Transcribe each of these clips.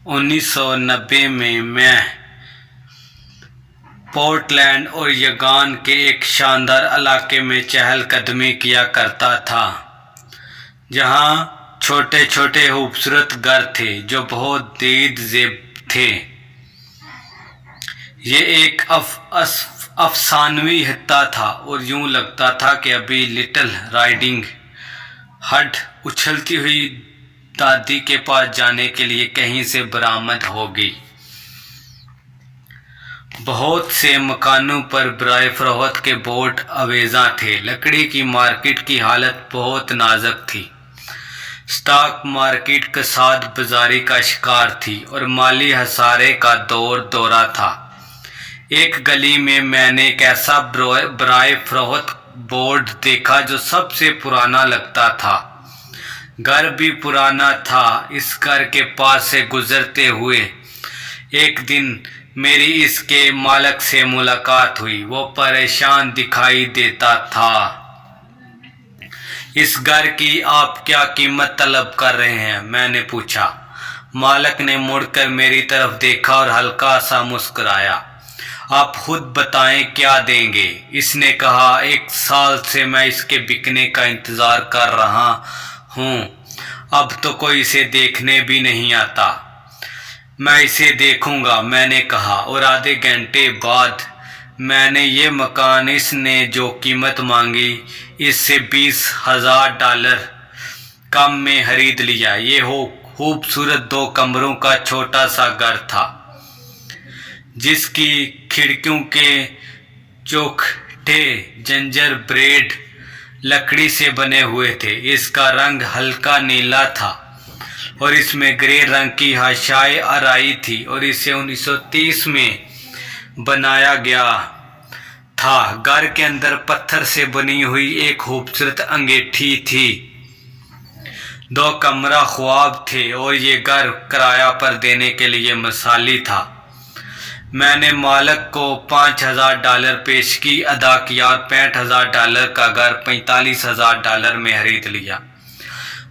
1990 में मैं पोर्टलैंड और यगान के एक शानदार इलाके में चहलकदमी किया करता था, जहाँ छोटे छोटे खूबसूरत घर थे जो बहुत दीद ज़ेब थे। ये एक अफसानवी हिस्सा था और यूं लगता था कि अभी लिटिल राइडिंग हड उछलती हुई दादी के पास जाने के लिए कहीं से बरामद होगी। बहुत से मकानों पर बराए फरोख्त के बोर्ड आवेज़ा थे। लकड़ी की मार्केट की हालत बहुत नाजुक थी। स्टॉक मार्केट कसाद बाजारी का शिकार थी और माली हसारे का दौरा था। एक गली में मैंने एक ऐसा बराए फरोख्त बोर्ड देखा जो सबसे पुराना लगता था। घर भी पुराना था। इस घर के पास से गुजरते हुए एक दिन मेरी इसके मालिक से मुलाकात हुई। वो परेशान दिखाई देता था। इस घर की आप क्या कीमत तलब कर रहे हैं? मैंने पूछा। मालिक ने मुड़कर मेरी तरफ देखा और हल्का सा मुस्कुराया। आप खुद बताएं क्या देंगे? इसने कहा। 1 साल से मैं इसके बिकने का इंतज़ार कर रहा हूँ। अब तो कोई इसे देखने भी नहीं आता। मैं इसे देखूंगा, मैंने कहा, और आधे घंटे बाद मैंने ये मकान इसने जो कीमत मांगी इससे $20,000 कम में खरीद लिया। ये खूबसूरत 2 कमरों का छोटा सा घर था जिसकी खिड़कियों के चौखटे जंजर ब्रेड लकड़ी से बने हुए थे। इसका रंग हल्का नीला था और इसमें ग्रे रंग की हाशाएं आराई थी और इसे 1930 में बनाया गया था। घर के अंदर पत्थर से बनी हुई एक खूबसूरत अंगीठी थी। 2 कमरा ख्वाब थे और ये घर किराया पर देने के लिए मिसाली था। मैंने मालिक को $5,000 पेशगी अदा किया और $65,000 का घर $45,000 में खरीद लिया।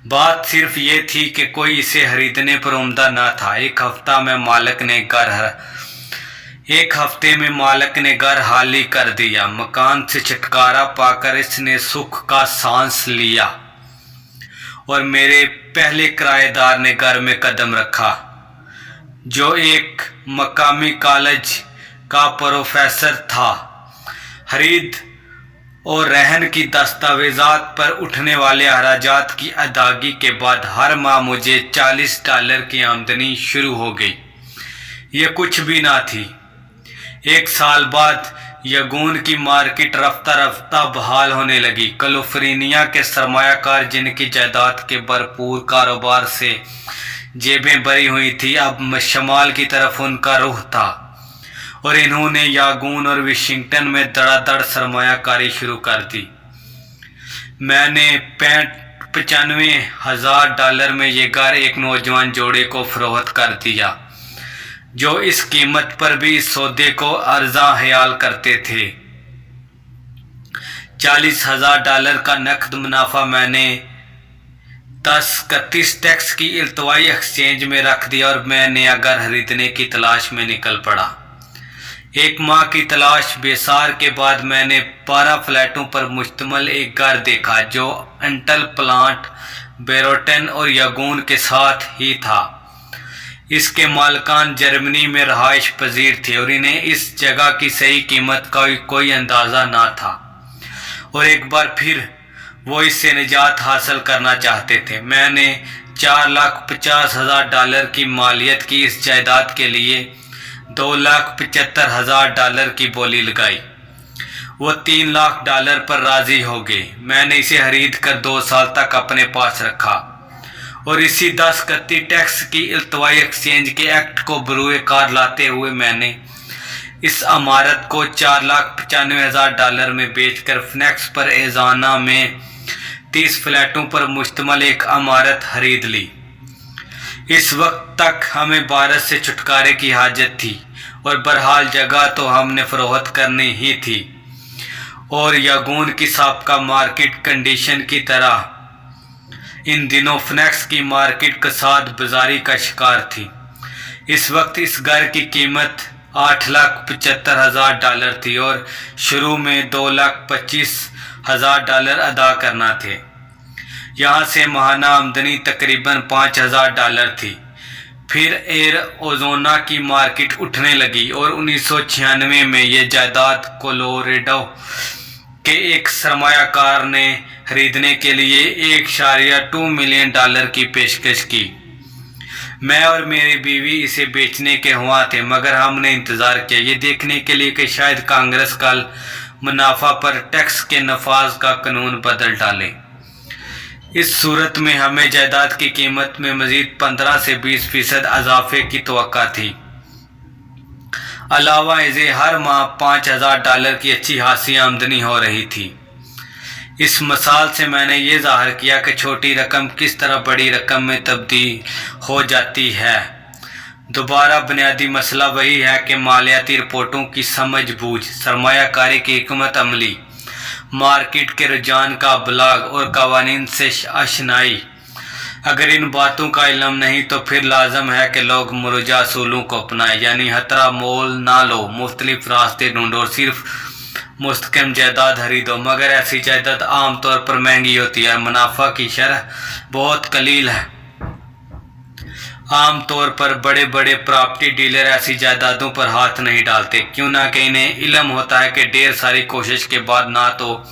बात सिर्फ ये थी कि कोई इसे खरीदने पर उम्दा न था। एक हफ्ते में मालिक ने घर खाली कर दिया। मकान से छुटकारा पाकर इसने सुख का सांस लिया और मेरे पहले किराएदार ने घर में कदम रखा, जो एक मकामी कॉलेज का प्रोफेसर था। खरीद और रहन की दस्तावेजात पर उठने वाले अखराजात की अदायगी के बाद हर माह मुझे $40 की आमदनी शुरू हो गई। ये कुछ भी ना थी। 1 साल बाद यगून की मार्केट रफ्ता रफ्ता बहाल होने लगी। कैलिफोर्निया के सरमायाकार जिनकी जायदाद के भरपूर कारोबार से जेबें भरी हुई थी, अब शमाल की तरफ उनका रुख था और इन्होंने यागून और वाशिंगटन में धड़ाधड़ सरमायाकारी शुरू कर दी। मैंने $95,000 में ये घर एक नौजवान जोड़े को फरोख्त कर दिया, जो इस कीमत पर भी इस सौदे को अर्जा ख्याल करते थे। $40,000 का नकद मुनाफा मैंने 10-31 टैक्स की इल्तवाई एक्सचेंज में रख दिया और मैं नया घर खरीदने की तलाश में निकल पड़ा। 1 माह की तलाश बेसार के बाद मैंने 12 फ्लैटों पर मुश्तमिल एक घर देखा जो एंटल प्लांट, बेरोटन और यगून के साथ ही था। इसके मालिकान जर्मनी में रहाइश पजीर थे और इन्हें इस जगह की सही कीमत का कोई अंदाज़ा ना था और एक बार फिर वो इससे निजात हासिल करना चाहते थे। मैंने $4,50,000 की मालियत की इस जायदाद के लिए $2,75,000 की बोली लगाई। वो $3,00,000 पर राजी हो गए। मैंने इसे खरीद कर 2 साल तक अपने पास रखा और इसी 10-31 टैक्स की इल्तवाई एक्सचेंज के एक्ट को बरूए कार लाते हुए मैंने इस इमारत को $4,95,000 में बेचकर फिनिक्स पर एरिज़ोना में 30 फ्लैटों पर मुश्तमिल एक इमारत खरीद ली। इस वक्त तक हमें भारत से छुटकारे की हाजत थी और बहरहाल जगह तो हमने फरोख्त करनी ही थी और यगून की साबका मार्केट कंडीशन की तरह इन दिनों फिनिक्स की मार्केट कसाद बाजारी का शिकार थी। اس وقت اس گھر کی قیمت $8,75,000 تھی اور شروع میں $2,25,000 ادا کرنا تھے۔ یہاں سے ماہانہ آمدنی تقریباً $5,000 تھی۔ پھر ایریزونا کی مارکیٹ اٹھنے لگی اور 1996 میں یہ جائیداد کولوریڈو کے ایک سرمایہ کار نے خریدنے کے لیے $1.2 ملین کی پیشکش کی۔ میں اور میری بیوی اسے بیچنے کے ہوا تھے، مگر ہم نے انتظار کیا یہ دیکھنے کے لیے کہ شاید کانگریس کل منافع پر ٹیکس کے نفاذ کا قانون بدل ڈالے۔ اس صورت میں ہمیں جائیداد کی قیمت میں مزید 15 سے 20% اضافے کی توقع تھی۔ علاوہ ازیں ہر ماہ $5,000 کی اچھی خاصی آمدنی ہو رہی تھی۔ اس مثال سے میں نے یہ ظاہر کیا کہ چھوٹی رقم کس طرح بڑی رقم میں تبدیل ہو جاتی ہے۔ دوبارہ بنیادی مسئلہ وہی ہے کہ مالیاتی رپورٹوں کی سمجھ بوجھ، سرمایہ کاری کی حکمت عملی، مارکیٹ کے رجحان کا ابلاغ اور قوانین سے آشنائی۔ اگر ان باتوں کا علم نہیں تو پھر لازم ہے کہ لوگ مروجہ اصولوں کو اپنائیں، یعنی خطرہ مول نہ لو، مختلف راستے ڈھونڈو اور صرف مستحکم جائیداد خریدو۔ مگر ایسی جائیداد عام طور پر مہنگی ہوتی ہے اور منافع کی شرح بہت قلیل ہے۔ عام طور پر بڑے بڑے پراپرٹی ڈیلر ایسی جائیدادوں پر ہاتھ نہیں ڈالتے، کیوں نہ کہ انہیں علم ہوتا ہے کہ ڈھیر ساری کوشش کے بعد نہ تو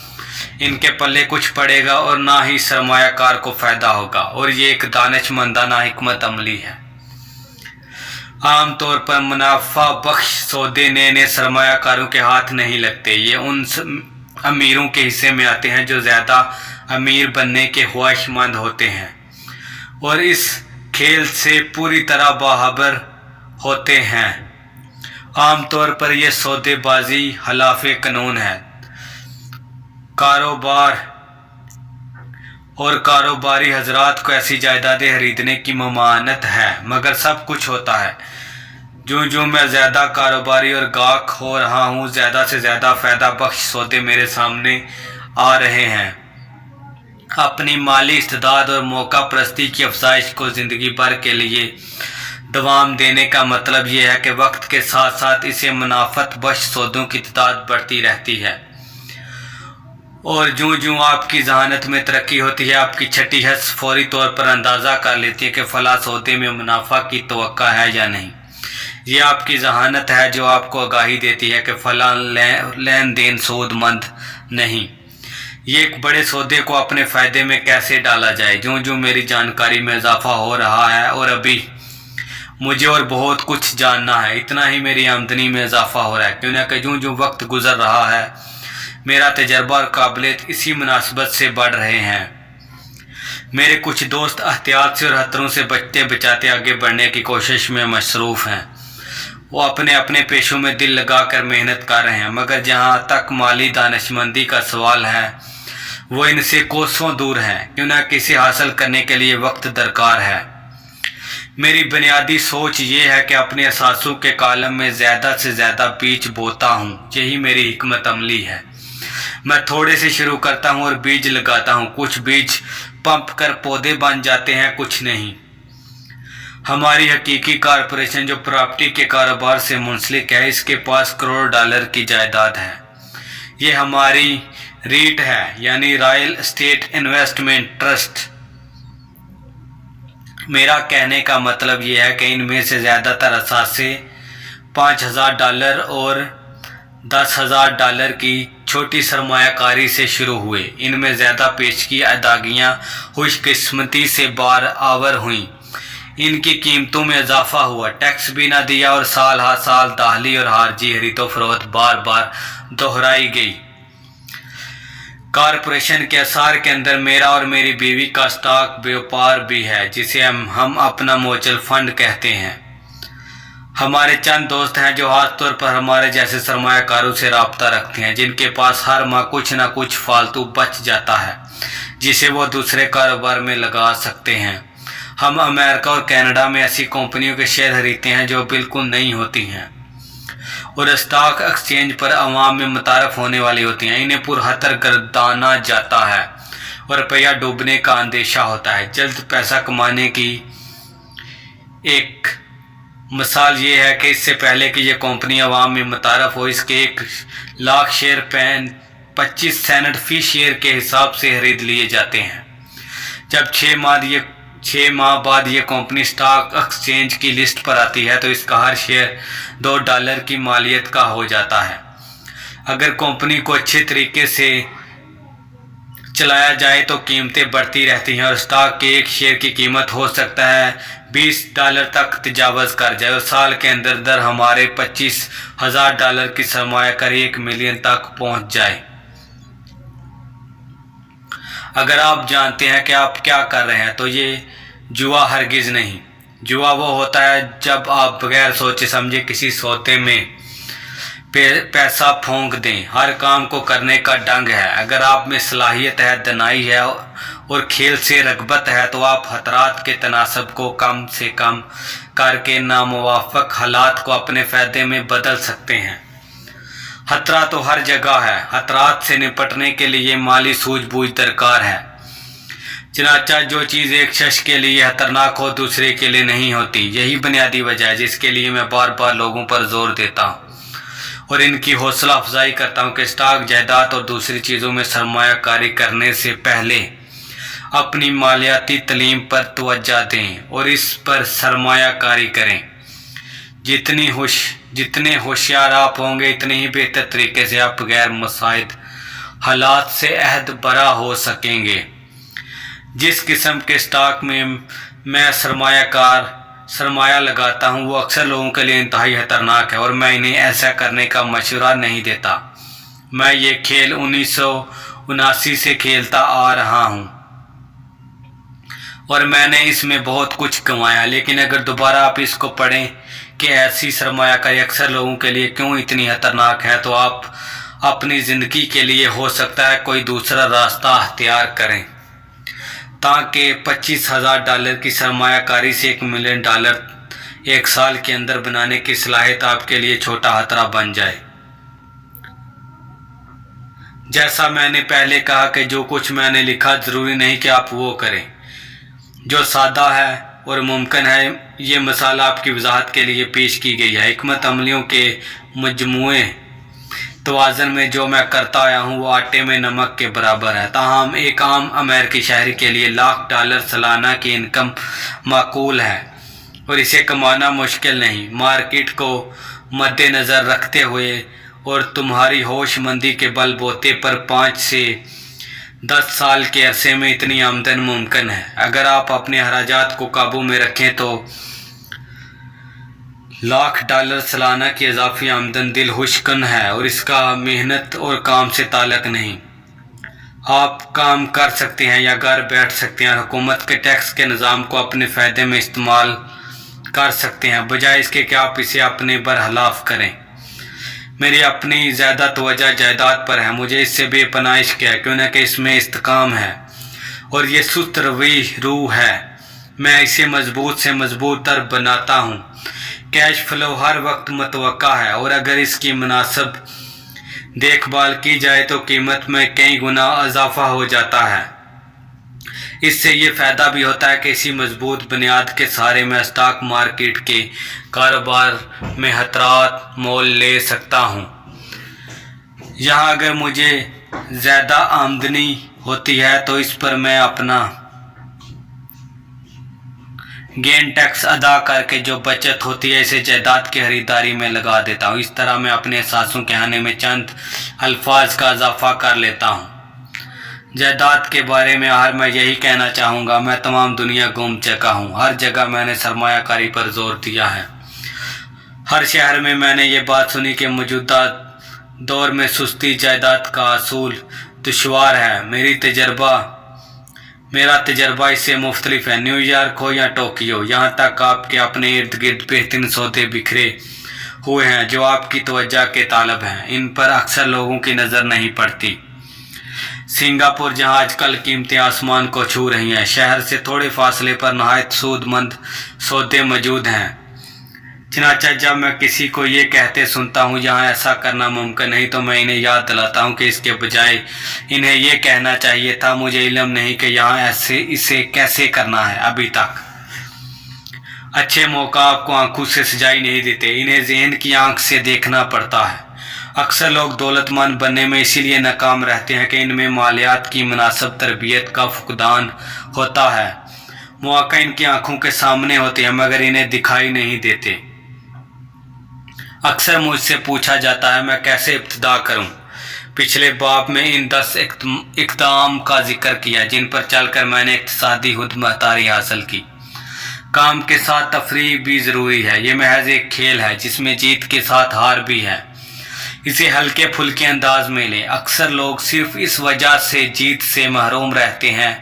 ان کے پلے کچھ پڑے گا اور نہ ہی سرمایہ کار کو فائدہ ہوگا، اور یہ ایک دانش مندانہ حکمت عملی ہے۔ عام طور پر منافع بخش سودے نئے سرمایہ کاروں کے ہاتھ نہیں لگتے، یہ ان امیروں کے حصے میں آتے ہیں جو زیادہ امیر بننے کے خواہش مند ہوتے ہیں اور اس کھیل سے پوری طرح باخبر ہوتے ہیں۔ عام طور پر یہ سودے بازی خلاف قانون ہے۔ کاروباری حضرات کو ایسی جائیدادیں خریدنے کی ممانعت ہے، مگر سب کچھ ہوتا ہے۔ جو میں زیادہ کاروباری اور گاہک ہو رہا ہوں، زیادہ سے زیادہ فائدہ بخش سودے میرے سامنے آ رہے ہیں۔ اپنی مالی استعداد اور موقع پرستی کی افزائش کو زندگی بھر کے لیے دوام دینے کا مطلب یہ ہے کہ وقت کے ساتھ ساتھ اسے منافعت بخش سودوں کی تعداد بڑھتی رہتی ہے، اور جو آپ کی ذہانت میں ترقی ہوتی ہے، آپ کی چھٹی حس فوری طور پر اندازہ کر لیتی ہے کہ فلاں سودے میں منافع کی توقع ہے یا نہیں۔ یہ آپ کی ذہانت ہے جو آپ کو آگاہی دیتی ہے کہ فلاں لین دین سود مند نہیں۔ یہ ایک بڑے سودے کو اپنے فائدے میں کیسے ڈالا جائے۔ جو میری جانکاری میں اضافہ ہو رہا ہے اور ابھی مجھے اور بہت کچھ جاننا ہے، اتنا ہی میری آمدنی میں اضافہ ہو رہا ہے، کیوں نہ کہ جو وقت گزر رہا ہے میرا تجربہ اور قابلیت اسی مناسبت سے بڑھ رہے ہیں۔ میرے کچھ دوست احتیاط سے اور خطروں سے بچتے بچاتے آگے بڑھنے کی کوشش میں مصروف ہیں۔ وہ اپنے پیشوں میں دل لگا کر محنت کر رہے ہیں، مگر جہاں تک مالی دانشمندی کا سوال ہے وہ ان سے کوسوں دور ہیں، کیوں نہ کسی حاصل کرنے کے لیے وقت درکار ہے۔ میری بنیادی سوچ یہ ہے کہ اپنے اثاثوں کے کالم میں زیادہ سے زیادہ بیج بوتا ہوں، یہی میری حکمت عملی ہے۔ میں تھوڑے سے شروع کرتا ہوں اور بیج لگاتا ہوں، کچھ بیج پمپ کر پودے بن جاتے ہیں، کچھ نہیں۔ ہماری حقیقی کارپوریشن جو پراپرٹی کے کاروبار سے منسلک ہے، اس کے پاس $1 کی جائیداد ہے۔ یہ ہماری ریٹ ہے، یعنی رائل اسٹیٹ انویسٹمنٹ ٹرسٹ۔ میرا کہنے کا مطلب یہ ہے کہ ان میں سے زیادہ تر اثاثے $5,000 اور $10,000 کی چھوٹی سرمایہ کاری سے شروع ہوئے۔ ان میں زیادہ پیشگی ادائیگیاں خوش قسمتی سے بار آور ہوئیں، ان کی قیمتوں میں اضافہ ہوا، ٹیکس بھی نہ دیا اور سال ہر سال داخلی اور خارجی خرید و فروخت بار بار دہرائی گئی۔ کارپوریشن کے اثار کے اندر میرا اور میری بیوی کا اسٹاک بیوپار بھی ہے، جسے ہم اپنا موچل فنڈ کہتے ہیں۔ ہمارے چند دوست ہیں جو خاص طور پر ہمارے جیسے سرمایہ کاروں سے رابطہ رکھتے ہیں، جن کے پاس ہر ماہ کچھ نہ کچھ فالتو بچ جاتا ہے جسے وہ دوسرے کاروبار میں لگا سکتے ہیں۔ ہم امریکہ اور کینیڈا میں ایسی کمپنیوں کے شیئر خریدتے ہیں جو بالکل نئی ہوتی ہیں اور اسٹاک ایکسچینج پر عوام میں متعارف ہونے والی ہوتی ہیں۔ انہیں پرخطر گردانا جاتا ہے اور روپیہ ڈوبنے کا اندیشہ ہوتا ہے۔ جلد پیسہ کمانے کی ایک مثال یہ ہے کہ اس سے پہلے کہ یہ کمپنی عوام میں متعارف ہو، اس کے 1,00,000 شیئر 25 سینٹ فی شیئر کے حساب سے خرید لیے جاتے ہیں۔ جب 6 ماہ بعد یہ کمپنی اسٹاک ایکسچینج کی لسٹ پر آتی ہے تو اس کا ہر شیئر $2 کی مالیت کا ہو جاتا ہے۔ اگر کمپنی کو اچھے طریقے سے چلایا جائے تو قیمتیں بڑھتی رہتی ہیں اور اسٹاک کے ایک شیئر کی قیمت ہو سکتا ہے $20 تک تجاوز کر جائے اور سال کے اندر ہمارے $25,000 کی سرمایہ کاری 1 ملین تک پہنچ جائے۔ اگر آپ جانتے ہیں کہ آپ کیا کر رہے ہیں تو یہ جوا ہرگز نہیں۔ جوا وہ ہوتا ہے جب آپ بغیر سوچے سمجھے کسی سوتے میں پیسہ پھونک دیں۔ ہر کام کو کرنے کا ڈنگ ہے۔ اگر آپ میں صلاحیت ہے، دانائی ہے اور کھیل سے رغبت ہے تو آپ خطرات کے تناسب کو کم سے کم کر کے ناموافق حالات کو اپنے فائدے میں بدل سکتے ہیں۔ خطرہ تو ہر جگہ ہے۔ خطرات سے نپٹنے کے لیے مالی سوجھ بوجھ درکار ہے۔ چنانچہ جو چیز ایک شخص کے لیے خطرناک ہو دوسرے کے لیے نہیں ہوتی۔ یہی بنیادی وجہ ہے جس کے لیے میں بار بار لوگوں پر زور دیتا ہوں اور ان کی حوصلہ افزائی کرتا ہوں کہ اسٹاک، جائیداد اور دوسری چیزوں میں سرمایہ کاری کرنے سے پہلے اپنی مالیاتی تعلیم پر توجہ دیں اور اس پر سرمایہ کاری کریں۔ جتنے ہوشیار آپ ہوں گے اتنے ہی بہتر طریقے سے آپ غیر مساعد حالات سے عہد برا ہو سکیں گے۔ جس قسم کے اسٹاک میں سرمایہ لگاتا ہوں وہ اکثر لوگوں کے لیے انتہائی خطرناک ہے اور میں انہیں ایسا کرنے کا مشورہ نہیں دیتا۔ میں یہ کھیل 1979 سے کھیلتا آ رہا ہوں اور میں نے اس میں بہت کچھ کمایا، لیکن اگر دوبارہ آپ اس کو پڑھیں کہ ایسی سرمایہ کاری اکثر لوگوں کے لیے کیوں اتنی خطرناک ہے تو آپ اپنی زندگی کے لیے ہو سکتا ہے کوئی دوسرا راستہ اختیار کریں تاکہ $25,000 کی سرمایہ کاری سے $1 ملین 1 سال کے اندر بنانے کی صلاحیت آپ کے لیے چھوٹا خطرہ بن جائے۔ جیسا میں نے پہلے کہا کہ جو کچھ میں نے لکھا ضروری نہیں کہ آپ وہ کریں جو سادہ ہے اور ممکن ہے۔ یہ مثال آپ کی وضاحت کے لیے پیش کی گئی ہے۔ حکمت عملیوں کے مجموعے توازن میں جو میں کرتا آیا ہوں وہ آٹے میں نمک کے برابر ہے۔ تاہم ایک عام امریکی شہری کے لیے $1,00,000 سالانہ کی انکم معقول ہے اور اسے کمانا مشکل نہیں۔ مارکیٹ کو مد نظر رکھتے ہوئے اور تمہاری ہوش مندی کے بل بوتے پر 5 سے 10 سال کے عرصے میں اتنی آمدن ممکن ہے۔ اگر آپ اپنے اخراجات کو قابو میں رکھیں تو $1,00,000 سالانہ کی اضافی آمدن دل خوش کن ہے اور اس کا محنت اور کام سے تعلق نہیں۔ آپ کام کر سکتے ہیں یا گھر بیٹھ سکتے ہیں اور حکومت کے ٹیکس کے نظام کو اپنے فائدے میں استعمال کر سکتے ہیں بجائے اس کے کہ آپ اسے اپنے برخلاف کریں۔ میری اپنی زیادہ توجہ جائیداد پر ہے۔ مجھے اس سے بے پناہ عشق ہے کیوں نہ کہ اس میں استحکام ہے اور یہ سست روح ہے۔ میں اسے مضبوط سے مضبوط تر بناتا ہوں۔ کیش فلو ہر وقت متوقع ہے اور اگر اس کی مناسب دیکھ بھال کی جائے تو قیمت میں کئی گنا اضافہ ہو جاتا ہے۔ اس سے یہ فائدہ بھی ہوتا ہے کہ اسی مضبوط بنیاد کے سہارے میں اسٹاک مارکیٹ کے کاروبار میں خطرات مول لے سکتا ہوں۔ یہاں اگر مجھے زیادہ آمدنی ہوتی ہے تو اس پر میں اپنا گین ٹیکس ادا کر کے جو بچت ہوتی ہے اسے جائیداد کی خریداری میں لگا دیتا ہوں۔ اس طرح میں اپنے احساسوں کے آنے میں چند الفاظ کا اضافہ کر لیتا ہوں۔ جائیداد کے بارے میں میں یہی کہنا چاہوں گا، میں تمام دنیا گھوم چکا ہوں۔ ہر جگہ میں نے سرمایہ کاری پر زور دیا ہے۔ ہر شہر میں نے یہ بات سنی کہ موجودہ دور میں سستی جائیداد کا حصول دشوار ہے۔ میرا تجربہ اس سے مختلف ہے۔ نیو یارک ہو یا ٹوکیو، یہاں تک آپ کے اپنے ارد گرد بہترین سودے بکھرے ہوئے ہیں جو آپ کی توجہ کے طالب ہیں۔ ان پر اکثر لوگوں کی نظر نہیں پڑتی۔ سنگاپور، جہاں آج کل قیمتیں آسمان کو چھو رہی ہیں، شہر سے تھوڑے فاصلے پر نہایت سود مند سودے موجود ہیں۔ چنانچہ جب میں کسی کو یہ کہتے سنتا ہوں یہاں ایسا کرنا ممکن نہیں تو میں انہیں یاد دلاتا ہوں کہ اس کے بجائے انہیں یہ کہنا چاہیے تھا مجھے علم نہیں کہ یہاں اسے کیسے کرنا ہے۔ ابھی تک अच्छे मौका आपको आंखों से सजाई नहीं देते, इन्हें ज़हन की आंख से देखना पड़ता है। अक्सर लोग दौलतमंद बनने में इसीलिए नाकाम रहते हैं कि इनमें मालियात की मुनासिब तरबियत का फुकदान होता है। मौका इनकी आंखों के सामने होते हैं मगर इन्हें दिखाई नहीं देते। अक्सर मुझसे पूछा जाता है मैं कैसे इब्तिदा करूं। पिछले बाब में इन 10 इक़दाम का जिक्र किया जिन पर चलकर मैंने इक़्तिसादी खुदमुख्तारी हासिल की। काम के साथ तफरीह भी ज़रूरी है। ये महज एक खेल है जिसमें जीत के साथ हार भी है। इसे हल्के फुल्के अंदाज में लें। अक्सर लोग सिर्फ इस वजह से जीत से महरूम रहते हैं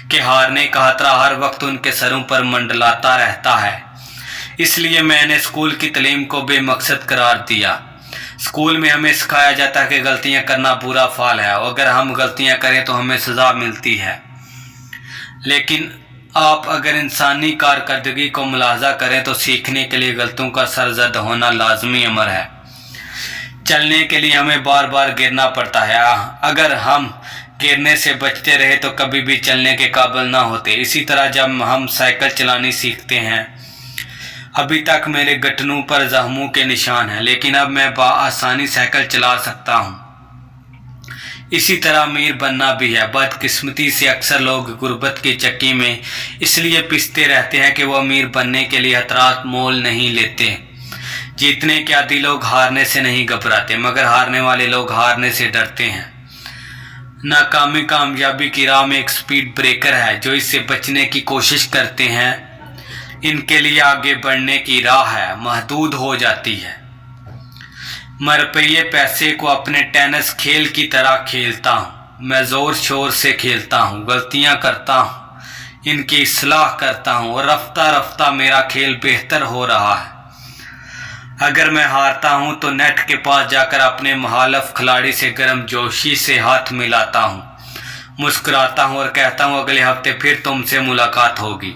कि हारने का खतरा हर वक्त उनके सरों पर मंडलाता रहता है। इसलिए मैंने स्कूल की तालीम को बेमकसद करार दिया। स्कूल में हमें सिखाया जाता है कि गलतियां करना बुरा फाल है और अगर हम गलतियां करें तो हमें सज़ा मिलती है। लेकिन आप अगर इंसानी कारकर्दगी को मुलाहजा करें तो सीखने के लिए गलतियों का सरजद होना लाजमी अमर है। चलने के लिए हमें बार बार गिरना पड़ता है। अगर हम गिरने से बचते रहे तो कभी भी चलने के काबिल ना होते। इसी तरह जब हम साइकिल चलानी सीखते हैं, अभी तक मेरे घुटनों पर जख्मों के निशान हैं लेकिन अब मैं आसानी साइकिल चला सकता हूँ। इसी तरह अमीर बनना भी है। बदकिस्मती से अक्सर लोग गुर्बत की चक्की में इसलिए पिसते रहते हैं कि वो अमीर बनने के लिए खतरात मोल नहीं लेते। जीतने के आदी लोग हारने से नहीं घबराते मगर हारने वाले लोग हारने से डरते हैं। नाकामी कामयाबी की राह में एक स्पीड ब्रेकर है। जो इससे बचने की कोशिश करते हैं इनके लिए आगे बढ़ने की राह है महदूद हो जाती है। मैं रुपये पैसे को अपने टेनिस खेल की तरह खेलता हूँ। मैं ज़ोर शोर से खेलता हूँ, गलतियाँ करता हूँ, इनकी इस्लाह करता हूँ और रफ्ता रफ्ता मेरा खेल बेहतर हो रहा है। अगर मैं हारता हूँ तो नेट के पास जाकर अपने मुखालिफ खिलाड़ी से गर्मजोशी से हाथ मिलाता हूँ, मुस्कुराता हूँ और कहता हूँ अगले हफ्ते फिर तुमसे मुलाकात होगी।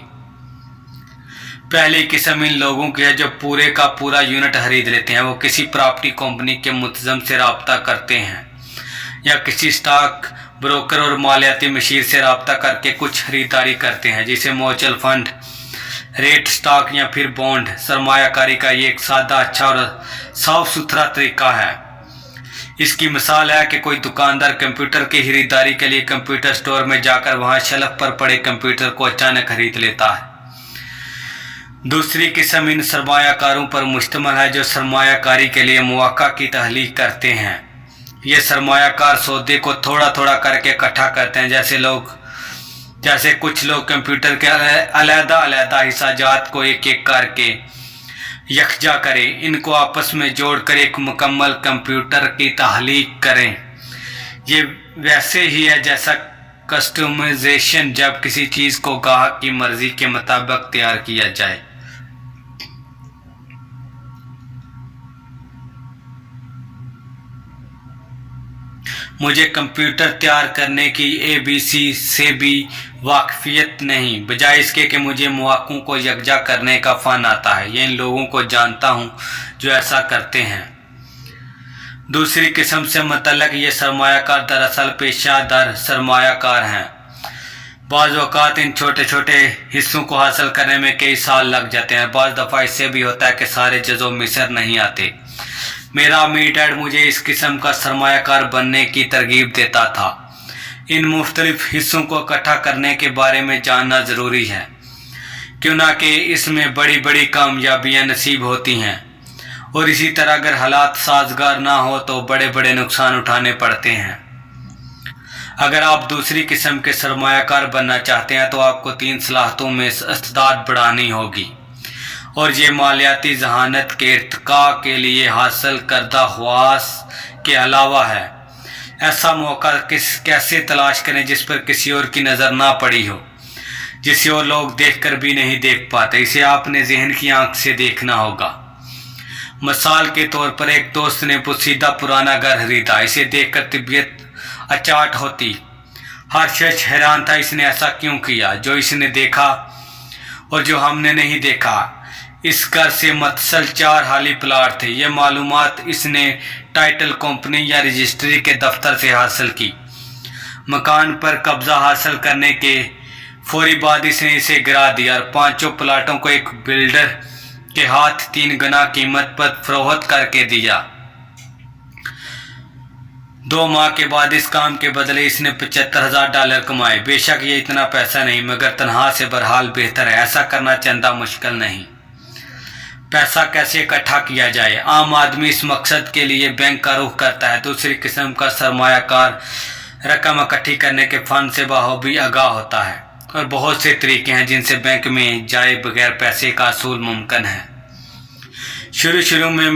पहली किस्म इन लोगों की है जो पूरे का पूरा यूनिट खरीद लेते हैं। वो किसी प्रॉपर्टी कंपनी के मुतज़म से रब्ता करते हैं या किसी स्टॉक ब्रोकर और मालियाती मशीर से रब्ता करके कुछ खरीदारी करते हैं जिसे म्यूचुअल फंड, रेट स्टॉक या फिर बॉन्ड। सरमायाकारी का ये एक सादा, अच्छा और साफ सुथरा तरीका है। इसकी मिसाल है कि कोई दुकानदार कंप्यूटर की खरीदारी के लिए कंप्यूटर स्टोर में जाकर वहां शेल्फ पर पड़े कंप्यूटर को अचानक खरीद लेता है। दूसरी किस्म इन सरमायाकारों पर मुश्तमिल है जो सरमायाकारी के लिए मौका की तहलीक करते हैं। ये सरमायाकार सौदे को थोड़ा थोड़ा करके इकट्ठा करते हैं। जैसे कुछ लोग कंप्यूटर के अलग-अलग हिस्साजात को एक एक करके यकजा करें, इनको आपस में जोड़कर एक मुकम्मल कंप्यूटर की तहलीक करें। ये वैसे ही है जैसा कस्टमाइजेशन जब किसी चीज़ को ग्राहक की मर्जी के मुताबिक तैयार किया जाए। मुझे कंप्यूटर तैयार करने की ABC से भी वाकफियत नहीं, बजाय इसके कि मुझे मौक़ों को यकजा करने का फ़न आता है। ये इन लोगों को जानता हूँ जो ऐसा करते हैं। दूसरी किस्म से मतलब ये सरमायाकार दरअसल पेशादार सरमायाकार हैं। बाज़ औक़ात इन छोटे छोटे हिस्सों को हासिल करने में कई साल लग जाते हैं। बाज़ दफ़ा इससे भी होता है कि सारे जज़ो मिस्र नहीं आते। मेरा अमीर डैड मुझे इस किस्म का सरमायाकार बनने की तरगीब देता था। इन मुख्तलिफ हिस्सों को इकट्ठा करने के बारे में जानना ज़रूरी है, क्यों ना कि इसमें बड़ी बड़ी कामयाबियाँ नसीब होती हैं और इसी तरह अगर हालात साजगार ना हो तो बड़े बड़े नुकसान उठाने पड़ते हैं। अगर आप दूसरी किस्म के सरमायाकार बनना चाहते हैं तो आपको 3 सलाहतों में इस्तेदाद बढ़ानी होगी और ये मालियाती जहानत के इर्तिका के लिए हासिल करदा ख्वास के अलावा है। ऐसा मौका कैसे तलाश करें जिस पर किसी और की नज़र ना पड़ी हो, जिसे और लोग देखकर भी नहीं देख पाते। इसे आपने जहन की आंख से देखना होगा। मिसाल के तौर पर एक दोस्त ने पोशीदा पुराना घर खरीदा। इसे देखकर तबीयत अचाट होती। हर शख्स हैरान था इसने ऐसा क्यों किया, जो इसने देखा और जो हमने नहीं देखा। इस घर से मुतसल 4 खाली प्लाट थे। ये मालूमात इसने टाइटल कंपनी या रजिस्ट्री के दफ्तर से हासिल की। मकान पर कब्जा हासिल करने के फौरी बाद इसने इसे गिरा दिया और 5 प्लाटों को एक बिल्डर के हाथ 3 गुना कीमत पर फरोख्त करके दिया। 2 माह के बाद इस काम के बदले इसने $75,000 कमाए। बेशक ये इतना पैसा नहीं, मगर तनहा से बहरहाल बेहतर है। ऐसा करना चंदा मुश्किल नहीं। पैसा कैसे इकट्ठा किया जाए? आम आदमी इस मकसद के लिए बैंक का रुख करता है। दूसरी किस्म का सरमायाकार रकम इकट्ठी करने के फन से बखूबी आगाह होता है और बहुत से तरीके हैं जिनसे बैंक में जाए बगैर पैसे का असूल मुमकिन है। शुरू में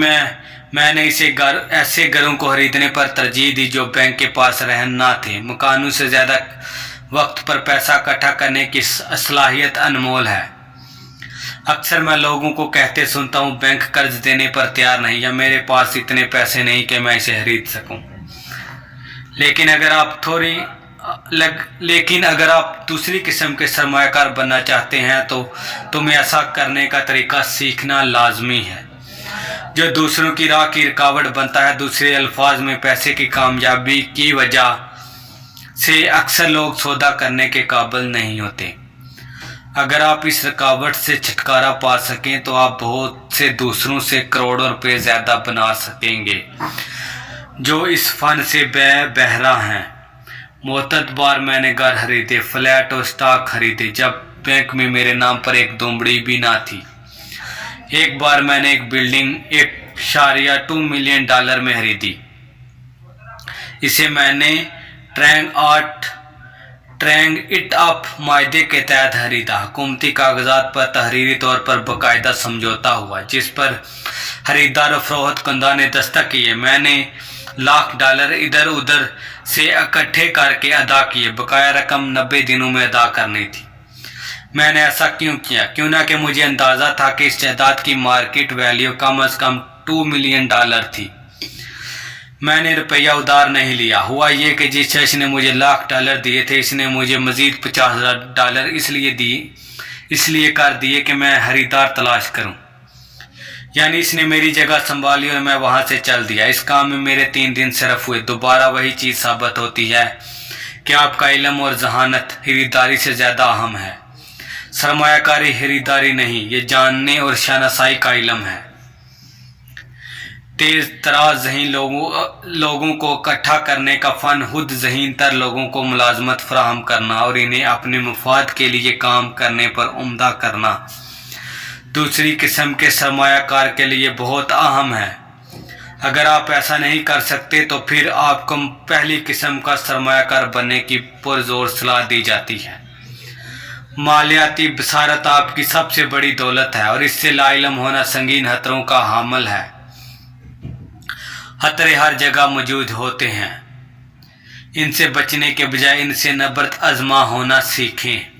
मैंने ऐसे घरों को खरीदने पर तरजीह दी जो बैंक के पास रहन ना थे। मकानों से ज़्यादा वक्त पर पैसा इकट्ठा करने की सलाहियत अनमोल है। अक्सर मैं लोगों को कहते सुनता हूँ, बैंक कर्ज देने पर तैयार नहीं, या मेरे पास इतने पैसे नहीं कि मैं इसे खरीद सकूं। लेकिन अगर आप दूसरी किस्म के सरमायाकार बनना चाहते हैं तो तुम्हें ऐसा करने का तरीका सीखना लाजमी है जो दूसरों की राह की रुकावट बनता है। दूसरे अल्फाज में, पैसे की कामयाबी की वजह से अक्सर लोग सौदा करने के काबिल नहीं होते। अगर आप इस रुकावट से छुटकारा पा सकें तो आप बहुत से दूसरों से करोड़ों रुपए ज़्यादा बना सकेंगे जो इस फन से बहरा हैं। मुतअद्दिद बार मैंने घर खरीदे, फ्लैट और स्टॉक खरीदे जब बैंक में मेरे नाम पर एक दुमड़ी भी ना थी। एक बार मैंने एक बिल्डिंग $1.2 मिलियन में खरीदी। इसे मैंने ट्रैंग इट अप मायदे के तहत खरीदा। हुकूमती कागजात पर तहरीरी तौर पर बाकायदा समझौता हुआ जिस पर खरीदार और फरोख्त कंधा ने दस्तखत किए। मैंने $1,00,000 इधर उधर से इकट्ठे करके अदा किए। बकाया रकम 90 दिनों में अदा करनी थी। मैंने ऐसा क्यों किया? क्यों ना कि मुझे अंदाज़ा था कि इस जायदाद की मार्केट वैल्यू कम से कम $2 मिलियन थी। मैंने रुपया उधार नहीं लिया। हुआ ये कि जिस शख्स ने मुझे $1,00,000 दिए थे, इसने मुझे मज़ीद $50,000 इसलिए कर दिए कि मैं खरीदार तलाश करूं। यानी इसने मेरी जगह संभाली और मैं वहां से चल दिया। इस काम में मेरे 3 दिन सिर्फ हुए। दोबारा वही चीज़ साबित होती है कि आपका इल्म और जहानत खरीदारी से ज़्यादा अहम है। सरमायाकारी खरीदारी नहीं, ये जानने और शनासाई का इल्म है। तेज तराज ज़हीन लोगों को इकट्ठा करने का फ़न खुद ज़हीन तर लोगों को मुलाजमत फराहम करना और इन्हें अपने मुफाद के लिए काम करने पर उम्दा करना दूसरी किस्म के सरमायाकार के लिए बहुत अहम है। अगर आप ऐसा नहीं कर सकते तो फिर आपको पहली किस्म का सरमायाकार बनने की पुरजोर सलाह दी जाती है। मालियाती बसारत आपकी सबसे बड़ी दौलत है और इससे लाइलम होना संगीन खतरों का हामिल है। खतरे हर जगह मौजूद होते हैं। इनसे बचने के बजाय इनसे नबरत आजमा होना सीखें।